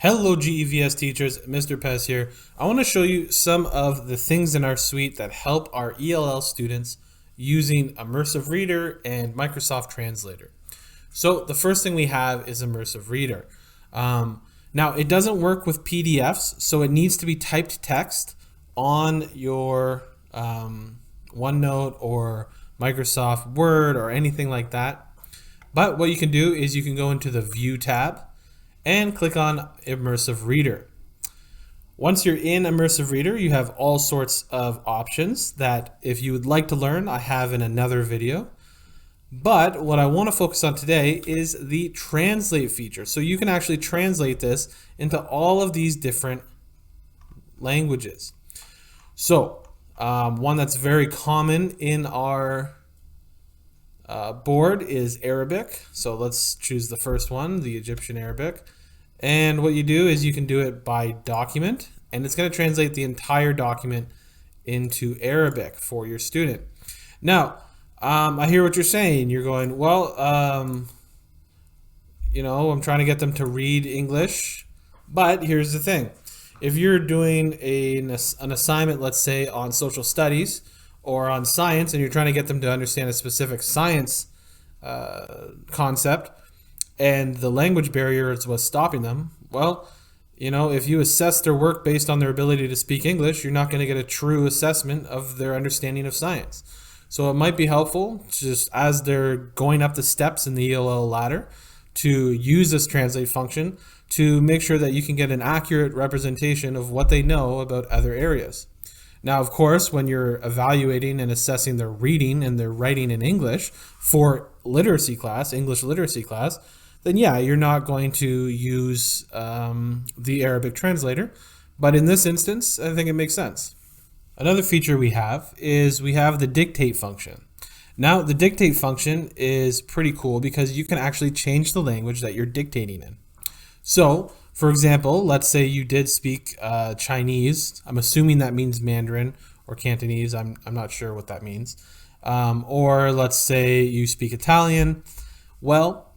Hello GEVS teachers, Mr. Pez here. I want to show you some of the things in our suite that help our ELL students using Immersive Reader and Microsoft Translator. So the first thing we have is Immersive Reader. Now it doesn't work with PDFs, so it needs to be typed text on your OneNote or Microsoft Word or anything like that. But what you can do is you can go into the View tab and click on Immersive Reader. Once you're in Immersive Reader, you have all sorts of options that if you would like to learn, I have in another video. But what I want to focus on today is the translate feature. So you can actually translate this into all of these different languages. So one that's very common in our board is Arabic. So let's choose the first one, the Egyptian Arabic. And what you do is you can do it by document, and it's going to translate the entire document into Arabic for your student. Now, I hear what you're saying. You're going, well, I'm trying to get them to read English. But here's the thing. If you're doing an assignment, let's say on social studies, or on science, and you're trying to get them to understand a specific science concept, and the language barrier is what's stopping them, well, if you assess their work based on their ability to speak English, you're not going to get a true assessment of their understanding of science. So it might be helpful, just as they're going up the steps in the ELL ladder, to use this translate function to make sure that you can get an accurate representation of what they know about other areas. Now, of course, when you're evaluating and assessing their reading and their writing in English for literacy class, English literacy class, then yeah, you're not going to use the Arabic translator. But in this instance, I think it makes sense. Another feature we have is we have the dictate function. Now, the dictate function is pretty cool because you can actually change the language that you're dictating in. So, for example, let's say you did speak Chinese. I'm assuming that means Mandarin or Cantonese. I'm not sure what that means. Or let's say you speak Italian. Well,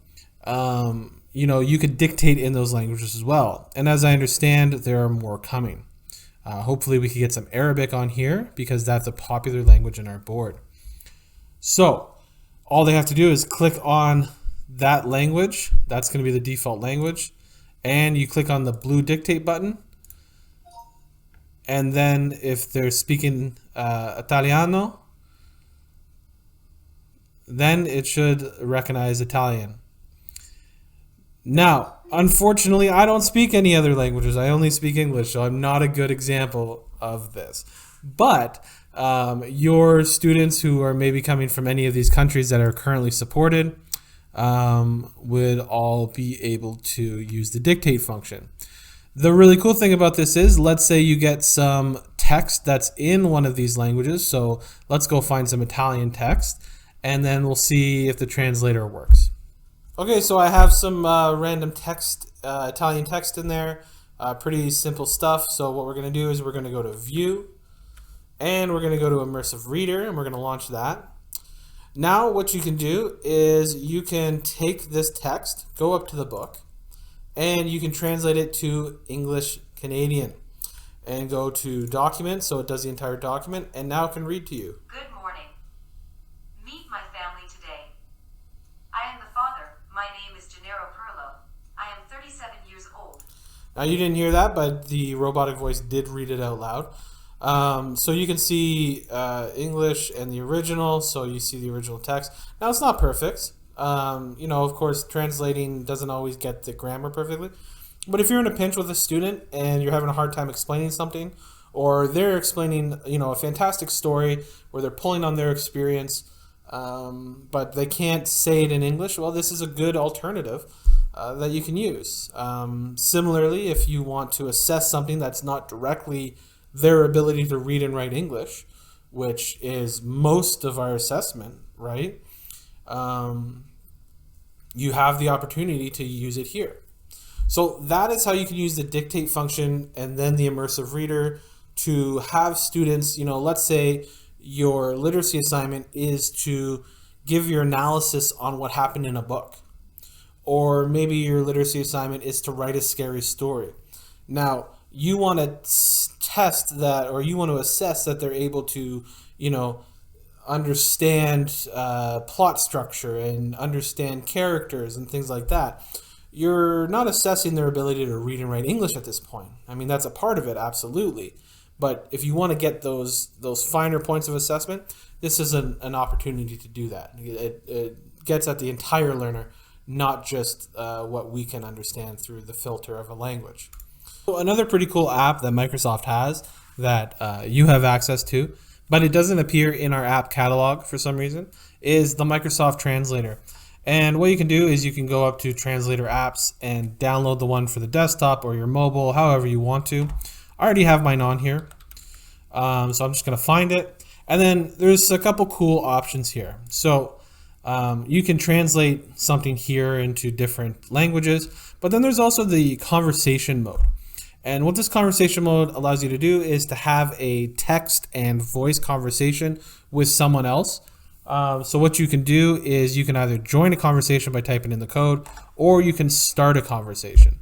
you could dictate in those languages as well. And as I understand, there are more coming. Hopefully we can get some Arabic on here because that's a popular language in our board. So all they have to do is click on that language. That's going to be the default language. And you click on the blue dictate button. And then if they're speaking Italiano, then it should recognize Italian. Now, unfortunately, I don't speak any other languages. I only speak English, so I'm not a good example of this. But your students who are maybe coming from any of these countries that are currently supported would all be able to use the dictate function. The really cool thing about this is, let's say you get some text that's in one of these languages. So let's go find some Italian text, and then we'll see if the translator works. Okay, so I have some random text, Italian text in there. Pretty simple stuff. So what we're going to do is we're going to go to View, and we're going to go to Immersive Reader, and we're going to launch that. Now what you can do is you can take this text, go up to the book, and you can translate it to English Canadian. And go to Document, so it does the entire document, and now it can read to you. Good morning. Meet my family today. I am the father. My name is Gennaro Perlo. I am 37 years old. Now you didn't hear that, but the robotic voice did read it out loud. So you can see English and the original, so you see the original text. Now it's not perfect. Of course, translating doesn't always get the grammar perfectly. But if you're in a pinch with a student and you're having a hard time explaining something, or they're explaining, a fantastic story where they're pulling on their experience, but they can't say it in English, well, this is a good alternative that you can use. Similarly, if you want to assess something that's not directly their ability to read and write English, which is most of our assessment, right? You have the opportunity to use it here. So that is how you can use the dictate function and then the Immersive Reader to have students, let's say your literacy assignment is to give your analysis on what happened in a book. or maybe your literacy assignment is to write a scary story. Now, you want to test that, or you want to assess that they're able to, understand plot structure and understand characters and things like that. You're not assessing their ability to read and write English at this point. I mean, that's a part of it, absolutely. But if you want to get those finer points of assessment, this is an opportunity to do that. It gets at the entire learner, not just what we can understand through the filter of a language. So another pretty cool app that Microsoft has that you have access to, but it doesn't appear in our app catalog for some reason, is the Microsoft Translator. And what you can do is you can go up to Translator Apps and download the one for the desktop or your mobile, however you want to. I already have mine on here, so I'm just going to find it. And then there's a couple cool options here. So you can translate something here into different languages, but then there's also the conversation mode. And what this conversation mode allows you to do is to have a text and voice conversation with someone else. So what you can do is you can either join a conversation by typing in the code, or you can start a conversation.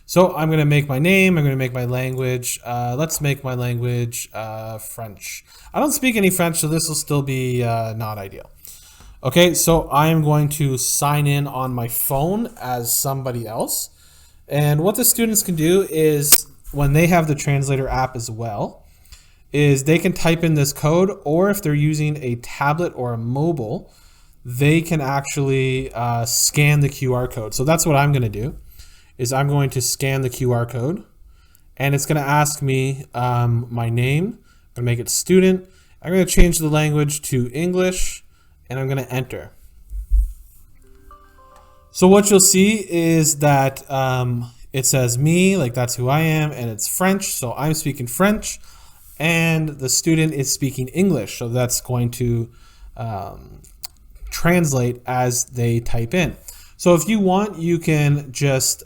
So I'm going to make my name, I'm going to make my language, let's make my language French. I don't speak any French, so this will still be not ideal. Okay, so I am going to sign in on my phone as somebody else. And what the students can do is, when they have the Translator app as well, is they can type in this code, or if they're using a tablet or a mobile, they can actually scan the QR code. So that's what I'm going to do, is I'm going to scan the QR code, and it's going to ask me my name. I'm going to make it student. I'm going to change the language to English, and I'm going to enter. So what you'll see is that it says me, like that's who I am, and it's French, so I'm speaking French, and the student is speaking English, so that's going to translate as they type in. So if you want, you can just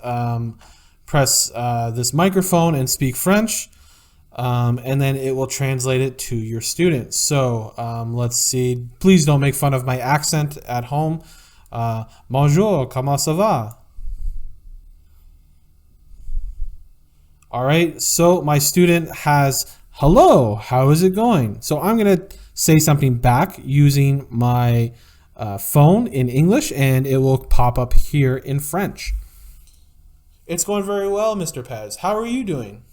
press this microphone and speak French, and then it will translate it to your student. So let's see, please don't make fun of my accent at home. Bonjour, comment ça va? All right, so my student has hello, how is it going? So I'm going to say something back using my phone in English, and it will pop up here in French. It's going very well, Mr. Pez. How are you doing?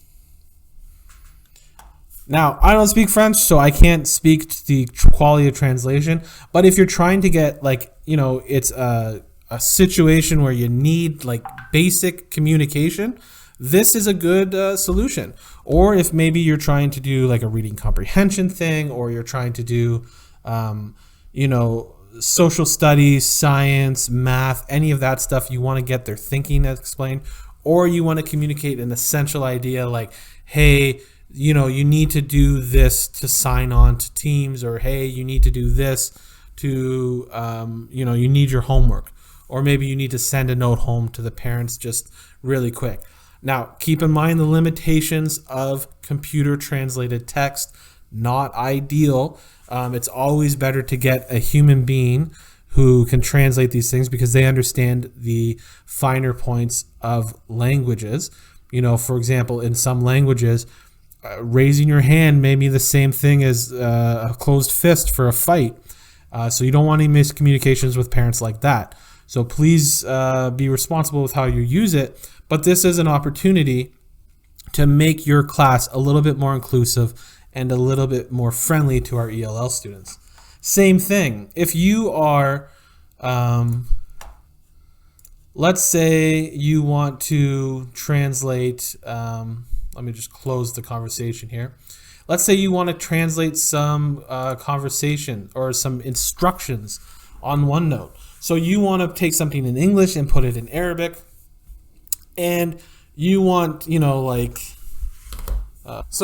Now, I don't speak French, so I can't speak to the quality of translation. But if you're trying to get, it's a situation where you need, basic communication, this is a good solution. Or if maybe you're trying to do, a reading comprehension thing, or you're trying to do, social studies, science, math, any of that stuff, you want to get their thinking explained, or you want to communicate an essential idea like, hey, you need to do this to sign on to Teams, or hey, you need to do this to, you need your homework, or maybe you need to send a note home to the parents just really quick. Now, keep in mind the limitations of computer translated text. Not ideal. It's always better to get a human being who can translate these things, because they understand the finer points of languages. For example, in some languages, raising your hand may be the same thing as a closed fist for a fight. So you don't want any miscommunications with parents like that. So please be responsible with how you use it. But this is an opportunity to make your class a little bit more inclusive and a little bit more friendly to our ELL students. Same thing. If you are, let's say you want to translate, let me just close the conversation here. Let's say you want to translate some conversation or some instructions on OneNote. So you want to take something in English and put it in Arabic, and you want, so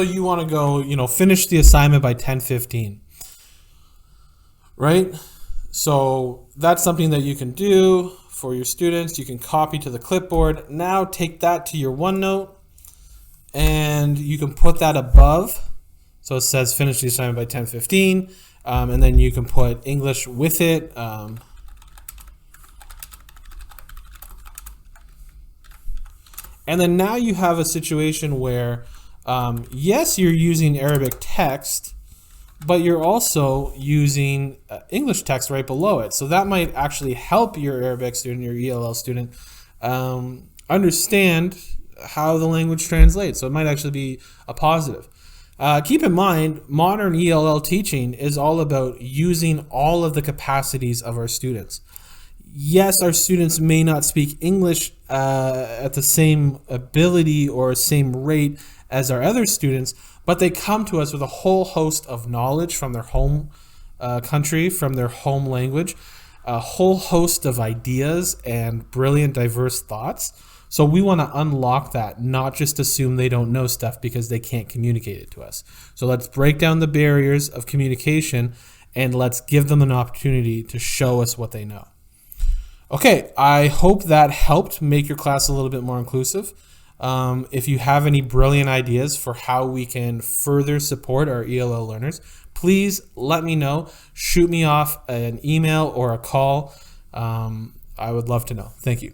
you want to go, finish the assignment by 10:15, right? So that's something that you can do for your students. You can copy to the clipboard. Now take that to your OneNote, and you can put that above. So it says finish the assignment by 10:15, and then you can put English with it. And then now you have a situation where, yes, you're using Arabic text, but you're also using English text right below it. So that might actually help your Arabic student, your ELL student, understand how the language translates. So it might actually be a positive. Keep in mind, modern ELL teaching is all about using all of the capacities of our students. Yes, our students may not speak English at the same ability or same rate as our other students, but they come to us with a whole host of knowledge from their home country, from their home language, a whole host of ideas and brilliant, diverse thoughts. So we want to unlock that, not just assume they don't know stuff because they can't communicate it to us. So let's break down the barriers of communication and let's give them an opportunity to show us what they know. Okay, I hope that helped make your class a little bit more inclusive. If you have any brilliant ideas for how we can further support our ELL learners, please let me know. Shoot me off an email or a call. I would love to know. Thank you.